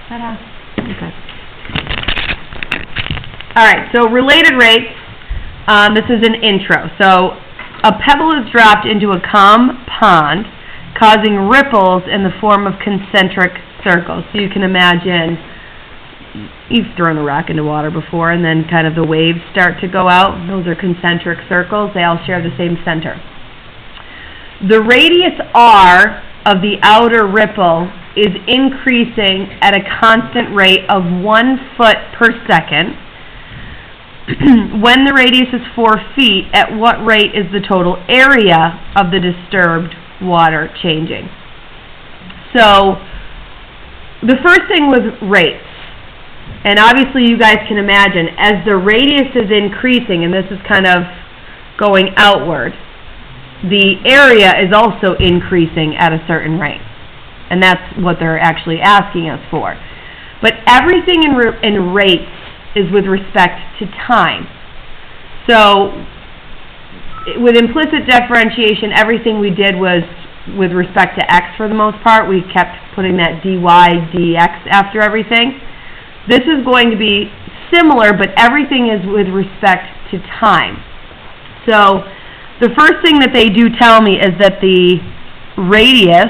Ta-da. Okay. All right, so related rates, this is an intro. So a pebble is dropped into a calm pond, causing ripples in the form of concentric circles. So you can imagine you've thrown a rock into water before, and then kind of the waves start to go out. Those are concentric circles. They all share the same center. The radius r of the outer ripple is increasing at a constant rate of 1 foot per second. When the radius is 4 feet, at what rate is the total area of the disturbed water changing? So the first thing was rates. And obviously you guys can imagine, as the radius is increasing, and this is kind of going outward, the area is also increasing at a certain rate. And that's what they're actually asking us for. But everything in rates is with respect to time. So with implicit differentiation, everything we did was with respect to x for the most part. We kept putting that dy dx after everything. This is going to be similar, but everything is with respect to time. So the first thing that they do tell me is that the radius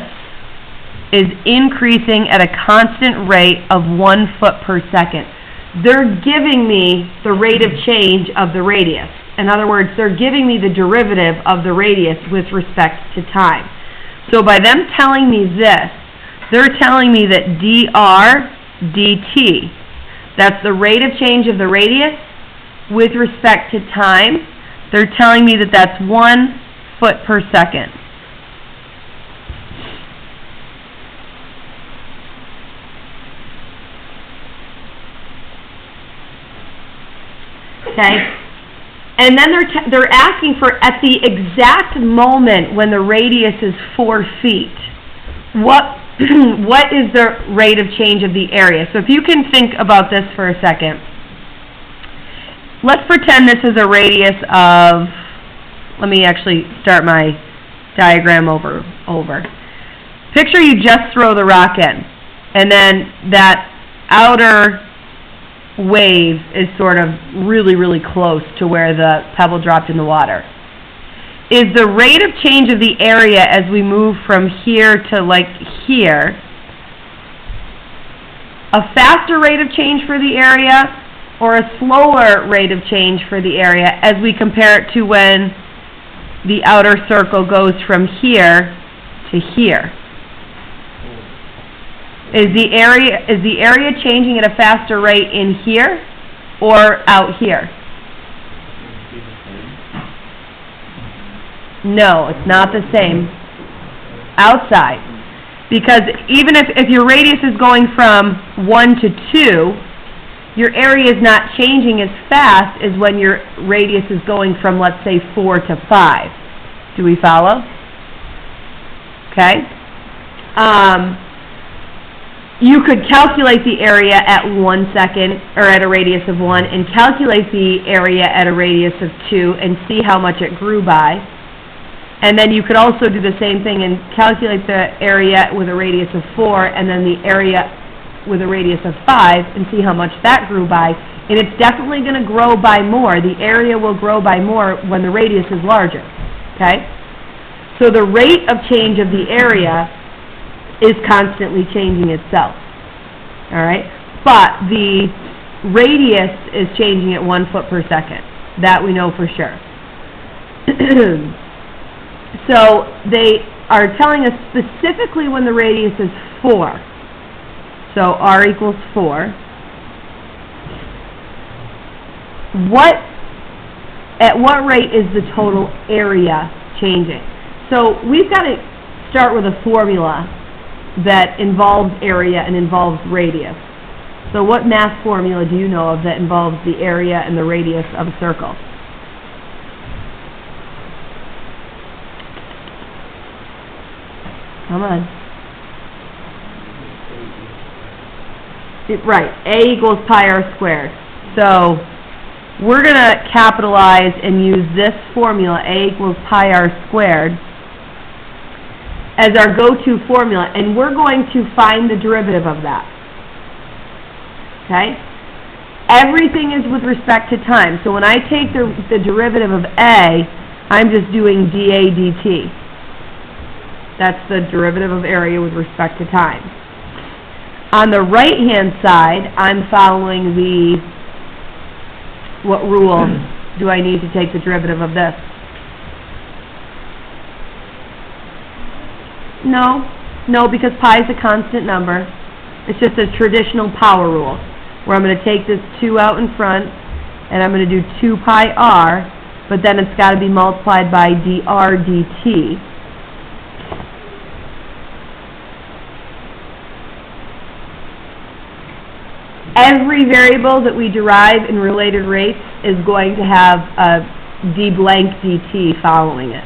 is increasing at a constant rate of 1 foot per second. They're giving me the rate of change of the radius. In other words, they're giving me the derivative of the radius with respect to time. So by them telling me this, they're telling me that dr dt, that's the rate of change of the radius with respect to time. They're telling me that that's 1 foot per second. Okay? And then they're asking for, at the exact moment when the radius is 4 feet, what is the rate of change of the area? So if you can think about this for a second. Let's pretend this is a radius of, let me actually start my diagram over. Picture you just throw the rock in, and then that outer wave is sort of really, really close to where the pebble dropped in the water. Is the rate of change of the area as we move from here to like here a faster rate of change for the area or a slower rate of change for the area as we compare it to when the outer circle goes from here to here? Is the area changing at a faster rate in here or out here? No, it's not the same. Outside. Because even if your radius is going from 1 to 2, your area is not changing as fast as when your radius is going from, let's say, 4 to 5. Do we follow? Okay. You could calculate the area at 1 second, or at a radius of 1, and calculate the area at a radius of 2, and see how much it grew by. And then you could also do the same thing and calculate the area with a radius of 4, and then the area with a radius of 5, and see how much that grew by. And it's definitely going to grow by more. The area will grow by more when the radius is larger. Okay? So the rate of change of the area is constantly changing itself. All right? But the radius is changing at 1 foot per second. That we know for sure. So they are telling us specifically when the radius is 4. So r equals 4. At what rate is the total area changing? So we've got to start with a formula that involves area and involves radius. So what math formula do you know of that involves the area and the radius of a circle? Come on. Right, A equals pi r squared. So we're going to capitalize and use this formula, A equals pi r squared, as our go-to formula, and we're going to find the derivative of that. okay? Everything is with respect to time. So when I take the derivative of A, I'm just doing dA dt. That's the derivative of area with respect to time. On the right-hand side, I'm following what rule do I need to take the derivative of this? No, because pi is a constant number. It's just a traditional power rule, where I'm going to take this 2 out in front, and I'm going to do 2 pi r, but then it's got to be multiplied by dr dt. Every variable that we derive in related rates is going to have a d blank dt following it,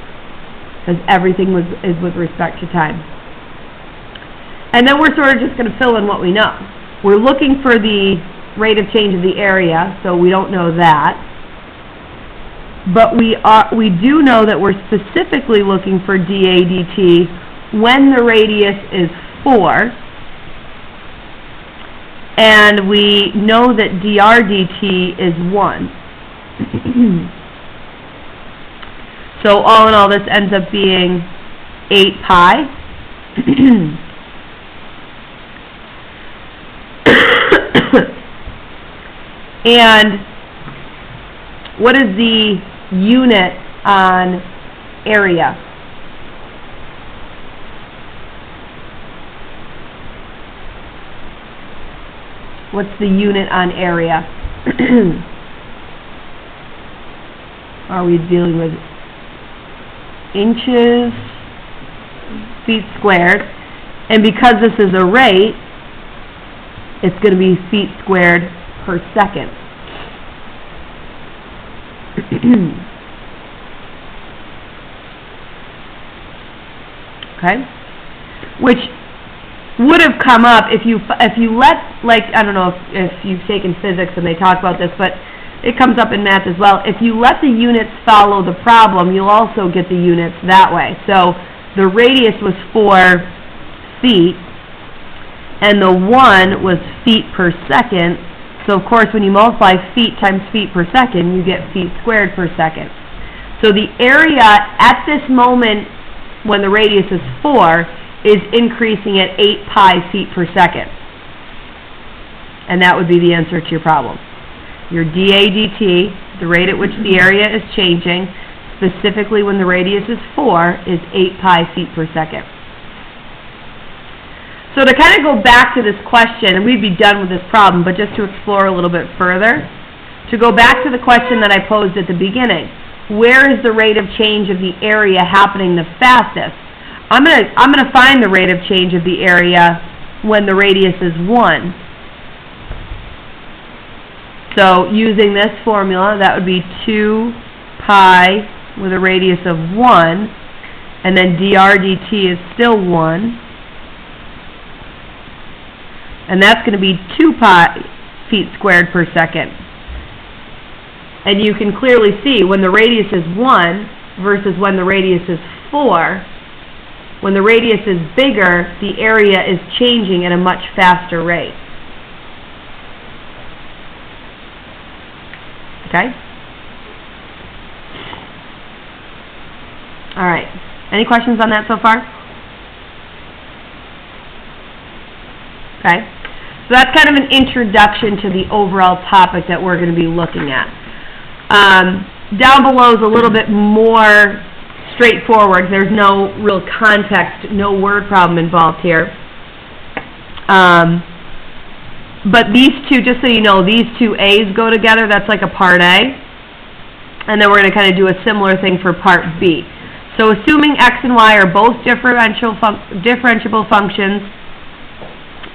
because everything is with respect to time. And then we're sort of just going to fill in what we know. We're looking for the rate of change of the area, so we don't know that. But we do know that we're specifically looking for dA dt when the radius is 4. And we know that dr dt is 1. So all in all, this ends up being 8 pi. And what is the unit on area? What's the unit on area? Are we dealing with inches, feet squared? And because this is a rate, it's going to be feet squared per second. Okay? Which would have come up if you let, like, I don't know if you've taken physics and they talk about this, but it comes up in math as well. If you let the units follow the problem, you'll also get the units that way. So the radius was 4 feet, and the 1 was feet per second. So of course when you multiply feet times feet per second, you get feet squared per second. So the area at this moment when the radius is 4 is increasing at 8 pi feet per second. And that would be the answer to your problem. Your dA dt, the rate at which the area is changing, specifically when the radius is 4, is 8 pi feet per second. So to kind of go back to this question, and we'd be done with this problem, but just to explore a little bit further, to go back to the question that I posed at the beginning, where is the rate of change of the area happening the fastest? I'm gonna find the rate of change of the area when the radius is 1. So using this formula, that would be 2 pi with a radius of 1, and then dr dt is still 1. And that's going to be 2 pi feet squared per second. And you can clearly see when the radius is 1 versus when the radius is 4, when the radius is bigger, the area is changing at a much faster rate. Okay? All right. Any questions on that so far? Okay. So that's kind of an introduction to the overall topic that we're going to be looking at. Down below is a little bit more straightforward. There's no real context, no word problem involved here. But these two, just so you know, these two A's go together. That's like a part A. And then we're going to kind of do a similar thing for part B. So assuming x and y are both differentiable functions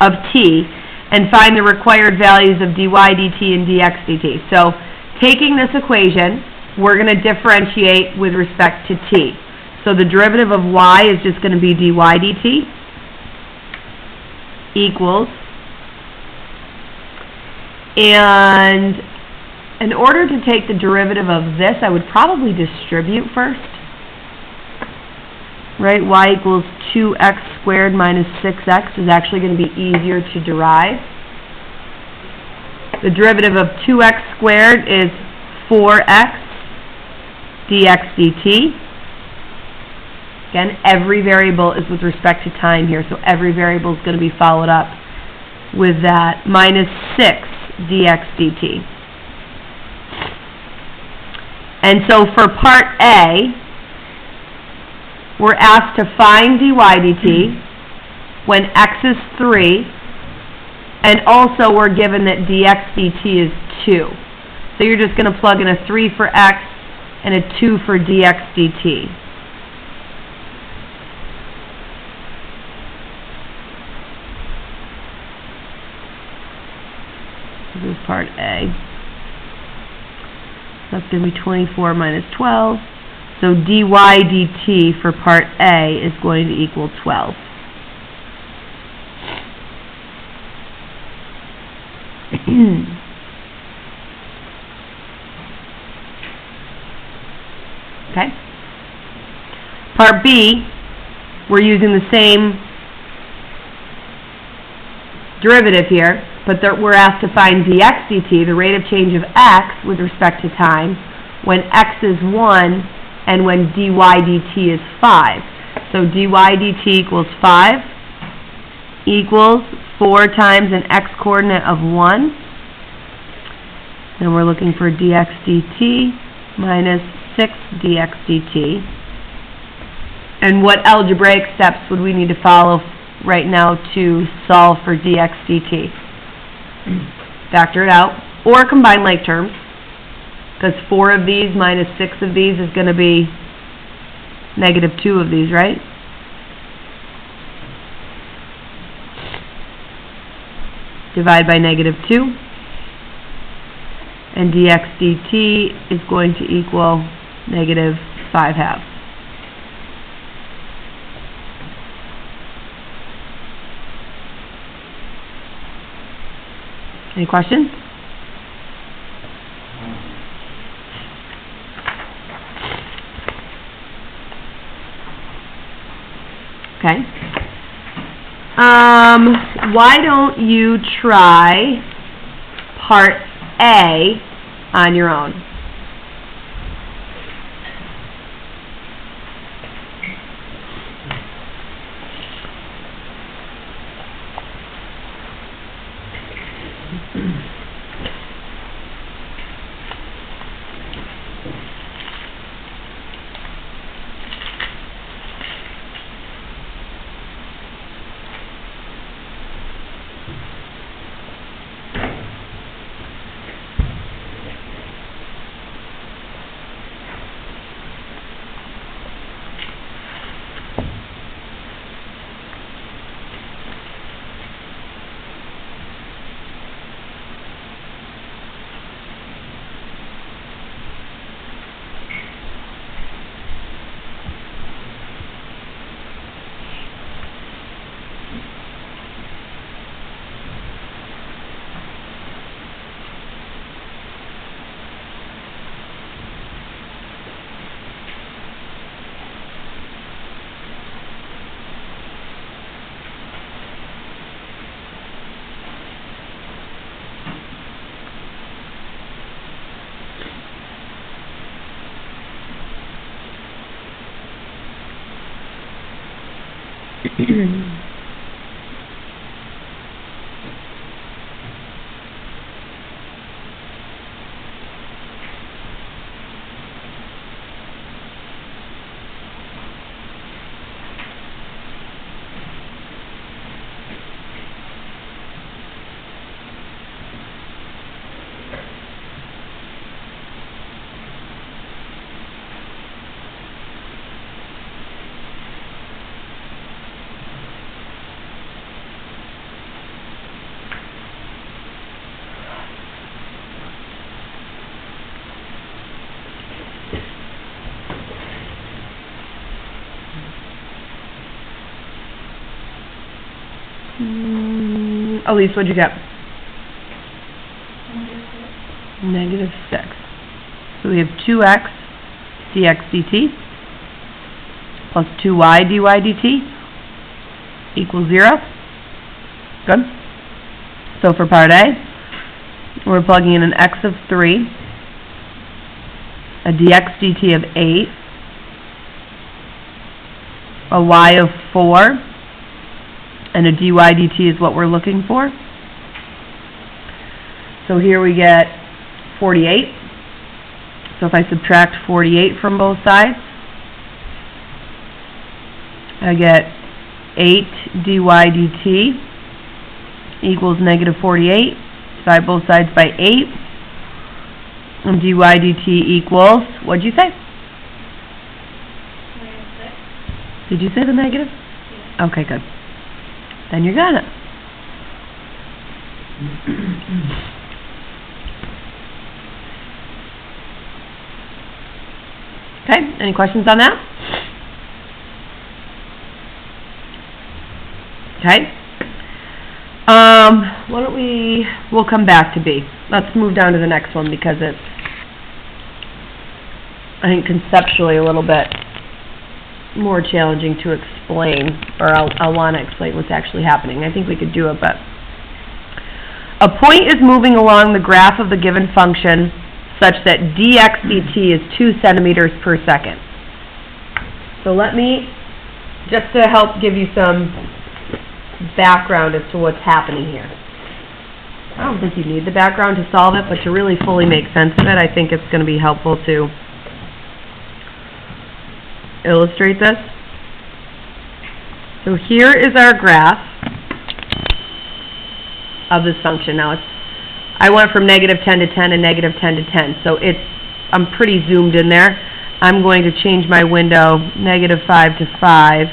of t, and find the required values of dy dt and dx dt. So taking this equation, we're going to differentiate with respect to t. So the derivative of y is just going to be dy dt equals, and in order to take the derivative of this, I would probably distribute first. Right, y equals 2x squared minus 6x is actually going to be easier to derive. The derivative of 2x squared is 4x dx dt. Again, every variable is with respect to time here, so every variable is going to be followed up with that, minus 6 dx dt. And so for part A, we're asked to find dy dt when x is 3, and also we're given that dx dt is 2. So you're just going to plug in a 3 for x and a 2 for dx dt. This is part A. That's going to be 24 minus 12. So dy dt for part A is going to equal 12. Okay. Part B, we're using the same derivative here, but we're asked to find dx dt, the rate of change of x with respect to time, when x is 1 and when dy dt is 5. So dy dt equals 5 equals 4 times an x-coordinate of 1. Then we're looking for dx dt minus 6 dx dt. And what algebraic steps would we need to follow right now to solve for dx dt? Factor it out, or combine like terms, because 4 of these minus 6 of these is going to be negative 2 of these, right? Divide by negative 2, and dx dt is going to equal negative 5/2. Any questions? Okay. Why don't you try part A on your own? Elise, what'd you get? Negative 6. So we have 2x dx dt plus 2y dy dt equals 0. Good. So for part A, We're plugging in an x of 3, a dx dt of 8, a y of 4, and a dy dt is what we're looking for. So here we get 48. So if I subtract 48 from both sides, I get 8 dy dt equals negative 48. Divide both sides by 8. And dy dt equals, what'd you say? -6. Did you say the negative? Yeah. Okay, good. Then you got it. Okay, any questions on that? Okay. Why don't we'll come back to B. Let's move down to the next one because it's, I think, conceptually a little bit more challenging to explain, or I'll want to explain what's actually happening. I think we could do it, but a point is moving along the graph of the given function such that dx dt is 2 centimeters per second. So let me, just to help give you some background as to what's happening here. I don't think you need the background to solve it, but to really fully make sense of it, I think it's going to be helpful to illustrate this. So here is our graph of this function. Now I went from negative 10 to 10 and negative 10 to 10, so I'm pretty zoomed in there. I'm going to change my window negative 5 to 5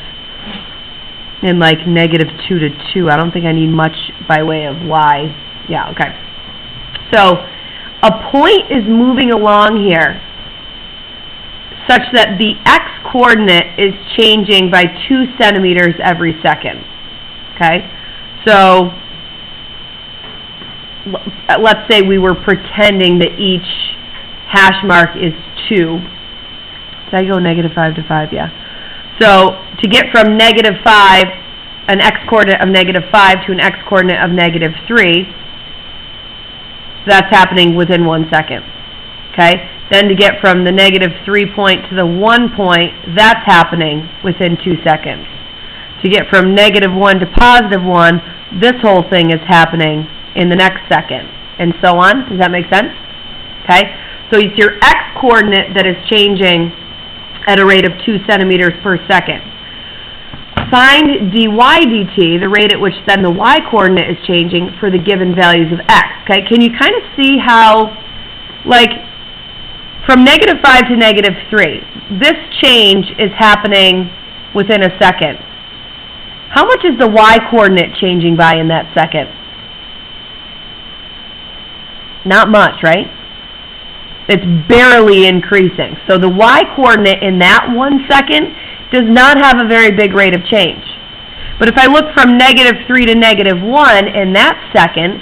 and like negative 2 to 2. I don't think I need much by way of y. Yeah, okay. So a point is moving along here such that the x-coordinate is changing by 2 centimeters every second. Okay? So let's say we were pretending that each hash mark is 2. Did I go negative 5 to 5? Yeah. So to get from negative 5, an x-coordinate of negative 5 to an x-coordinate of negative 3, that's happening within 1 second. Okay? Then to get from the negative 3 point to the 1 point, that's happening within 2 seconds. To get from negative 1 to positive 1, this whole thing is happening in the next second, and so on. Does that make sense? Okay? So it's your x-coordinate that is changing at a rate of 2 centimeters per second. Find dy dt, the rate at which then the y-coordinate is changing for the given values of x. Okay? Can you kind of see how, like, from negative 5 to negative 3, this change is happening within a second. How much is the y-coordinate changing by in that second? Not much, right? It's barely increasing. So the y-coordinate in that 1 second does not have a very big rate of change. But if I look from negative 3 to negative 1 in that second,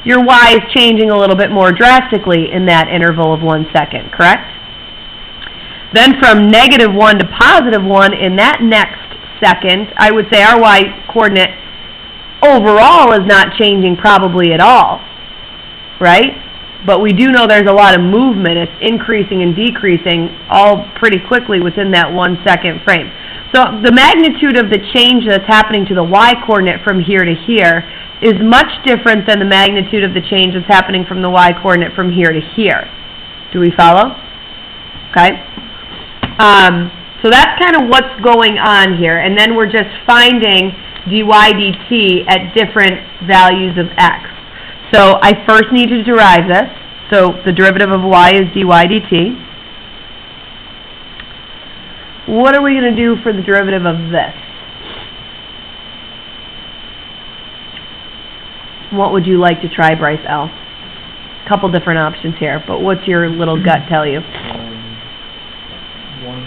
your y is changing a little bit more drastically in that interval of 1 second, correct? Then from negative 1 to positive 1 in that next second, I would say our y-coordinate overall is not changing probably at all, right? But we do know there's a lot of movement. It's increasing and decreasing all pretty quickly within that 1 second frame. So the magnitude of the change that's happening to the y-coordinate from here to here is much different than the magnitude of the change that's happening from the y-coordinate from here to here. Do we follow? Okay. So that's kind of what's going on here. And then we're just finding dy dt at different values of x. So I first need to derive this. So the derivative of y is dy dt. What are we going to do for the derivative of this? What would you like to try, Bryce L? A couple different options here, but what's your little gut tell you? 1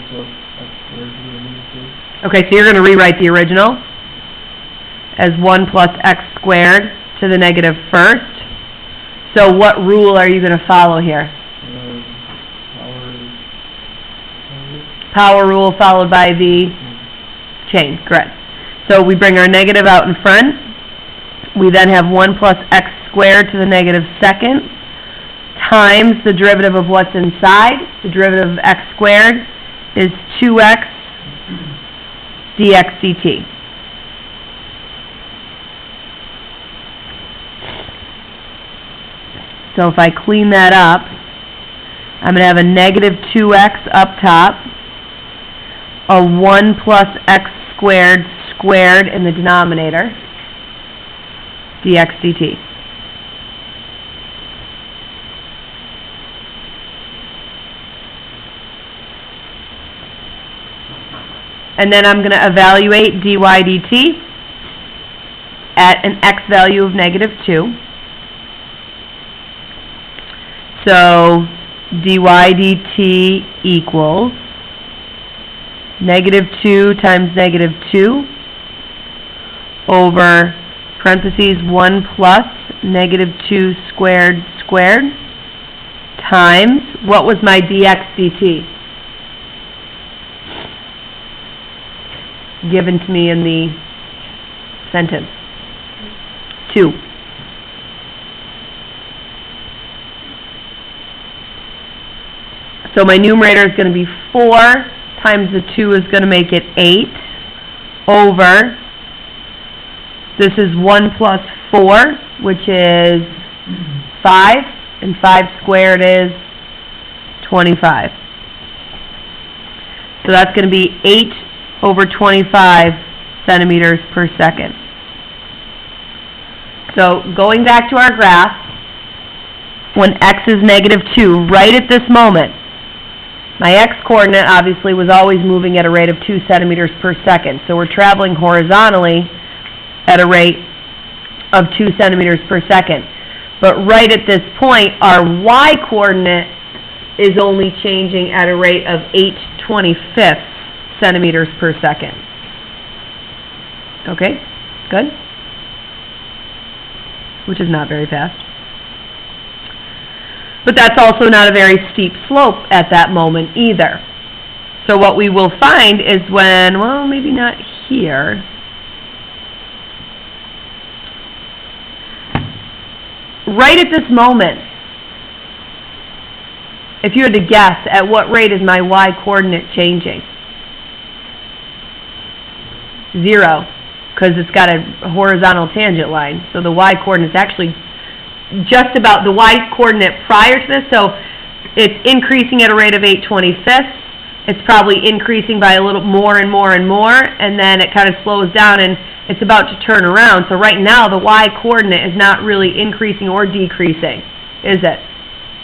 plus x squared to the -2. Okay, so you're going to rewrite the original as 1 plus x squared to the negative first. So what rule are you going to follow here? Power rule followed by the chain, correct. So we bring our negative out in front. We then have 1 plus x squared to the negative second times the derivative of what's inside. The derivative of x squared is 2x dx dt. So if I clean that up, I'm going to have a negative 2x up top, a 1 plus x squared squared in the denominator, dx dt. And then I'm going to evaluate dy dt at an x value of negative 2. So dy dt equals negative 2 times negative 2 over parentheses 1 plus negative 2 squared squared times, what was my dx dt? Given to me in the sentence. 2. So my numerator is going to be 4 times the 2 is going to make it 8 over, this is 1 plus 4, which is 5, and 5 squared is 25. So that's going to be 8 over 25 centimeters per second. So going back to our graph, when x is negative 2, right at this moment, my x-coordinate obviously was always moving at a rate of 2 centimeters per second. So we're traveling horizontally at a rate of 2 centimeters per second. But right at this point, our y-coordinate is only changing at a rate of 8/25 centimeters per second. Okay, good? Which is not very fast. But that's also not a very steep slope at that moment either. So what we will find is when, well, maybe not here. Right at this moment, if you had to guess, at what rate is my y-coordinate changing? 0, because it's got a horizontal tangent line. So the y-coordinate is actually just about the y-coordinate prior to this, so it's increasing at a rate of 8/25. It's probably increasing by a little more and more and more, and then it kind of slows down and it's about to turn around. So right now the y-coordinate is not really increasing or decreasing, is it?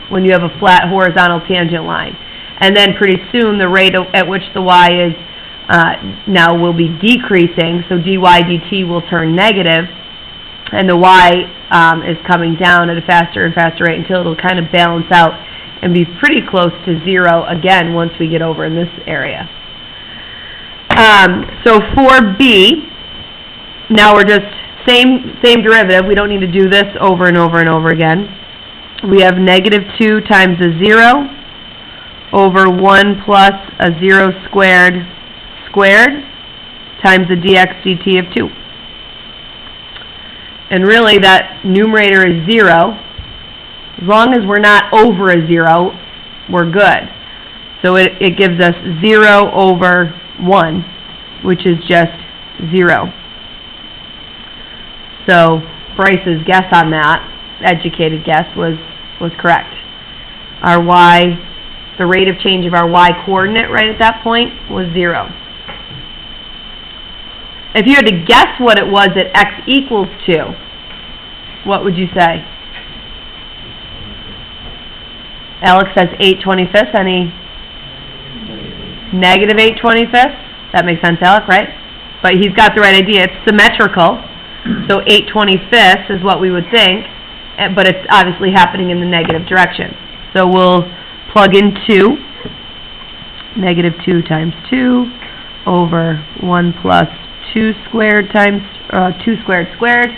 When you have a flat horizontal tangent line. And then pretty soon the rate at which the y is now will be decreasing, so dy dt will turn negative, and the y is coming down at a faster and faster rate until it'll kind of balance out and be pretty close to 0 again once we get over in this area. So for B, now we're just same derivative. We don't need to do this over and over and over again. We have negative 2 times a 0 over 1 plus a 0 squared squared times the dx dt of 2. And really that numerator is 0. As long as we're not over a 0, we're good. So it gives us 0 over 1, which is just 0. So Bryce's guess on that, educated guess, was correct. Our y, the rate of change of our y-coordinate right at that point was 0. If you had to guess what it was at x equals 2, what would you say? Alex says 8/25. Any? Negative 8/25. That makes sense, Alex, right? But he's got the right idea. It's symmetrical. So 8/25 is what we would think, but it's obviously happening in the negative direction. So we'll plug in 2. Negative 2 times 2 over 1 plus 2 squared times 2 squared squared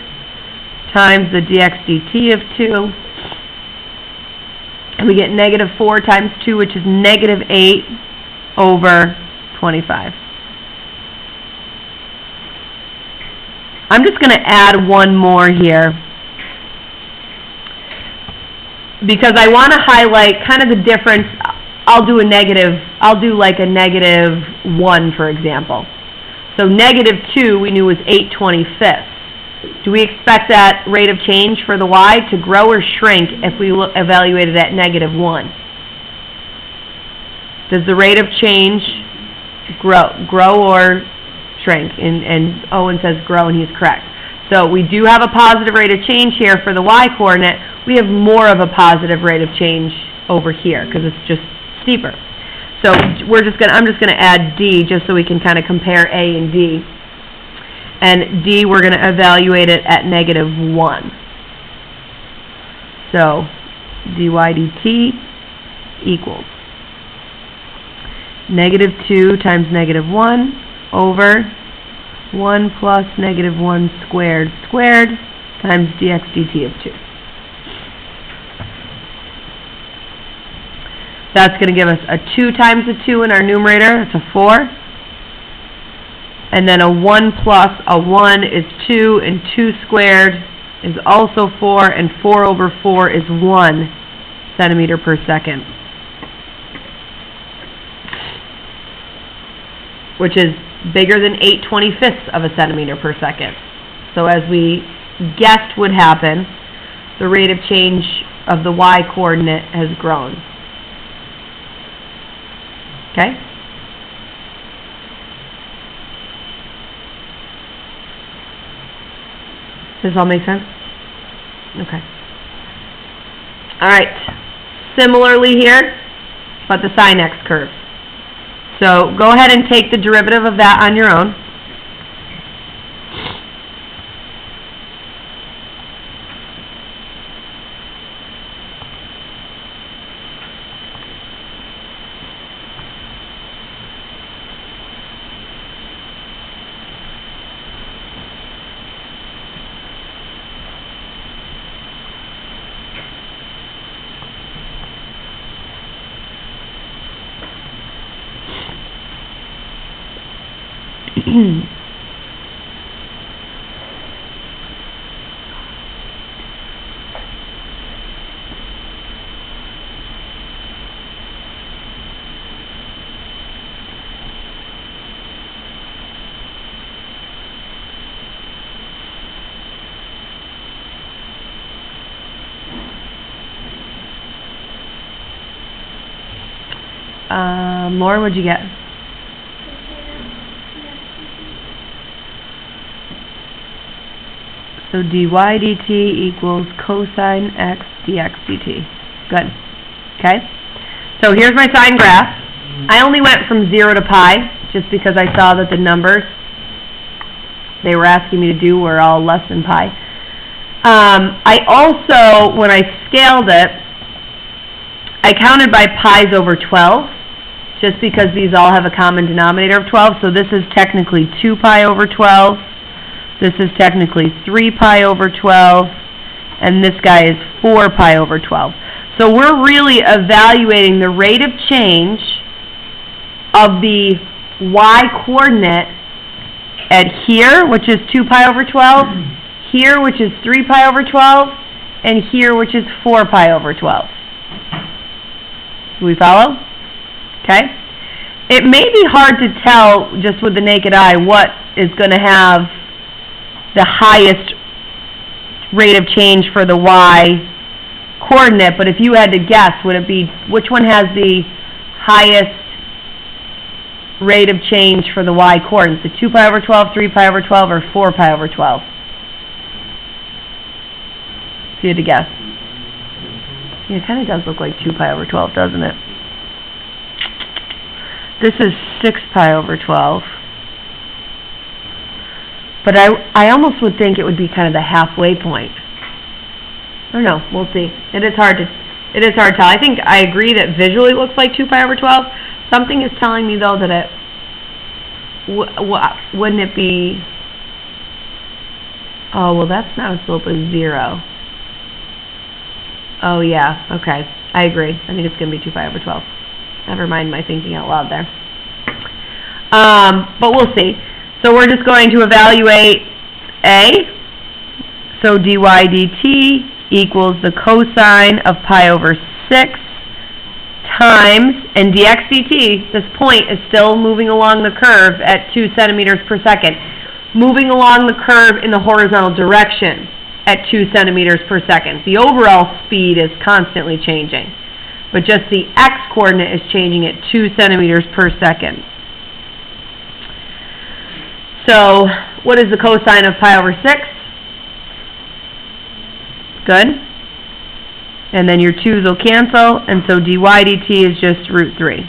times the dx dt of 2. And we get negative 4 times 2, which is negative 8 over 25. I'm just going to add one more here. because I want to highlight kind of the difference. I'll do like a -1, for example. So -2 we knew was 8/25. Do we expect that rate of change for the y to grow or shrink if we evaluated at -1? Does the rate of change grow or shrink? And Owen says grow, and he's correct. So we do have a positive rate of change here for the y-coordinate. We have more of a positive rate of change over here because it's just steeper. So I'm just going to add D just so we can kind of compare A and D. And D, we're going to evaluate it at -1. So dy dt equals -2 times -1 over 1 plus -1 squared times dx dt of 2. That's going to give us a 2 times a 2 in our numerator. That's a 4. And then a 1 plus a 1 is 2, and 2 squared is also 4, and 4 over 4 is 1 centimeter per second, which is bigger than 8/25 of a centimeter per second. So as we guessed would happen, the rate of change of the y-coordinate has grown. Okay? Does this all make sense? Okay. All right. Similarly here, but the sin x curve. So go ahead and take the derivative of that on your own. Lauren, what'd you get? So dy dt equals cosine x dx dt. Good. Okay? So here's my sine graph. I only went from 0 to pi just because I saw that the numbers they were asking me to do were all less than pi. I also, when I scaled it, I counted by pi's over 12, just because these all have a common denominator of 12. So this is technically 2 pi over 12. This is technically 3 pi over 12. And this guy is 4 pi over 12. So we're really evaluating the rate of change of the y-coordinate at here, which is 2 pi over 12, here, which is 3 pi over 12, and here, which is 4 pi over 12. Do we follow? Okay? It may be hard to tell just with the naked eye what is going to have the highest rate of change for the y-coordinate, but if you had to guess, would it be, which one has the highest rate of change for the y-coordinates? The 2 pi over 12, 3 pi over 12, or 4 pi over 12? If you had to guess. Yeah, it kind of does look like 2 pi over 12, doesn't it? This is 6 pi over 12. But I almost would think it would be kind of the halfway point. I don't know. We'll see. It is hard to tell. I think I agree that visually it looks like 2 pi over 12. Something is telling me, though, that it wouldn't it be... Oh, well, that's not a slope of 0. Oh, yeah. Okay. I agree. I think it's going to be 2 pi over 12. Never mind my thinking out loud there. But we'll see. So we're just going to evaluate A. So dy dt equals the cosine of pi over 6 times, and dx dt, this point is still moving along the curve at 2 centimeters per second, moving along the curve in the horizontal direction at 2 centimeters per second. The overall speed is constantly changing, but just the x-coordinate is changing at 2 centimeters per second. So, what is the cosine of pi over 6? Good. And then your 2's will cancel, and so dy dt is just root 3.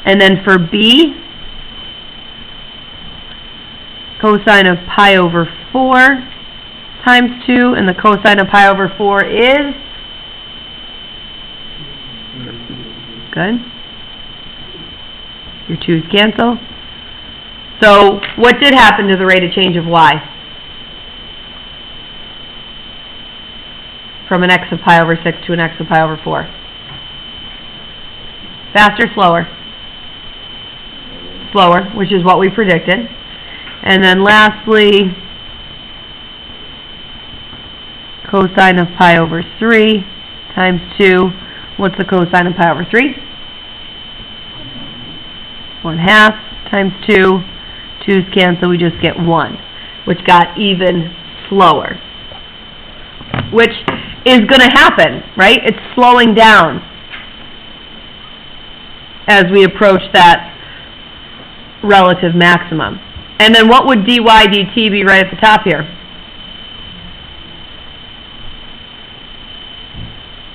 And then for b, cosine of pi over 4 times 2, and the cosine of pi over 4 is? Good. Your 2's cancel. So, what did happen to the rate of change of y? From an x of pi over 6 to an x of pi over 4. Faster, slower? Slower, which is what we predicted. And then lastly, cosine of pi over 3 times 2. What's the cosine of pi over 3? 1/2 times 2. 2's cancel, we just get 1, which got even slower. Which is going to happen, right? It's slowing down as we approach that relative maximum. And then what would dy dt be right at the top here?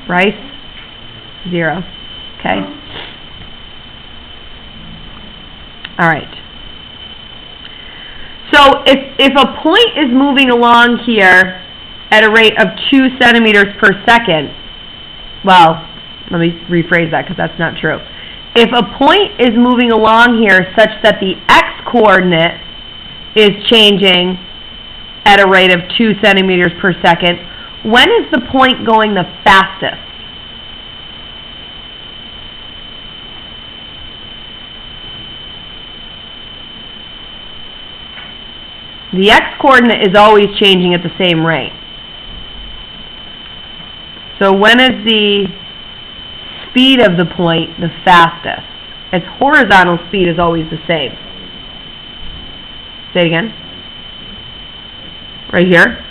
Right? 0. Okay. All right. So if a point is moving along here at a rate of 2 centimeters per second, well, let me rephrase that because that's not true. If a point is moving along here such that the x-coordinate is changing at a rate of 2 centimeters per second, when is the point going the fastest? The x-coordinate is always changing at the same rate. So when is the speed of the point the fastest? Its horizontal speed is always the same. Say it again. Right here.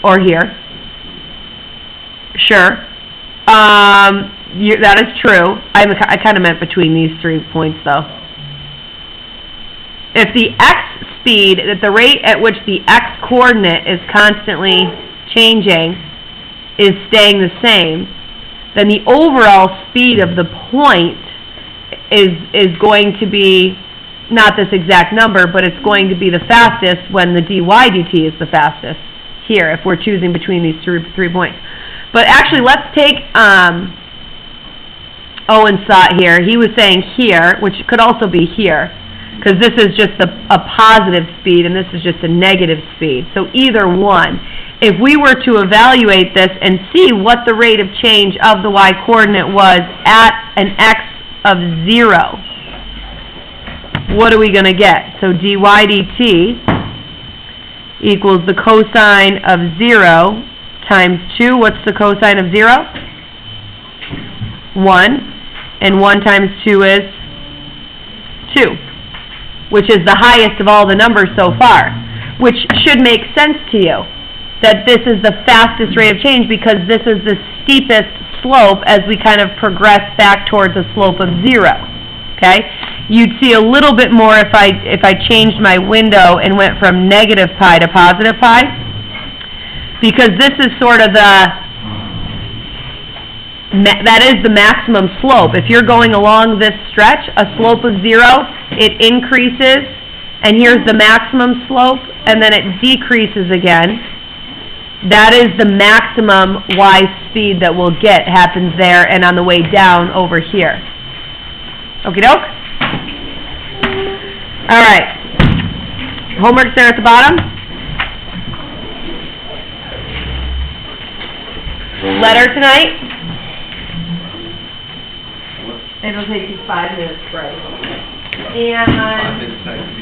Or here. Sure. That is true. I kind of meant between these 3 points, though. If the x speed, at the rate at which the x-coordinate is constantly changing, is staying the same, then the overall speed of the point is going to be, not this exact number, but it's going to be the fastest when the dy dt is the fastest here, if we're choosing between these 3 points. But actually, let's take Owen's thought here. He was saying here, which could also be here, because this is just a positive speed and this is just a negative speed. So either one. If we were to evaluate this and see what the rate of change of the y-coordinate was at an x of 0, what are we going to get? So dy dt equals the cosine of 0 times 2. What's the cosine of 0? 1. And 1 times 2 is 2, which is the highest of all the numbers so far, which should make sense to you, that this is the fastest rate of change because this is the steepest slope as we kind of progress back towards a slope of 0. Okay? You'd see a little bit more if I changed my window and went from negative pi to positive pi, because this is sort of that is the maximum slope. If you're going along this stretch, a slope of 0, it increases, and here's the maximum slope, and then it decreases again. That is the maximum y speed that we'll get happens there and on the way down over here. Okie doke? All right. Homework's there at the bottom. Letter tonight. It'll take you 5 minutes, right? I've And been saying.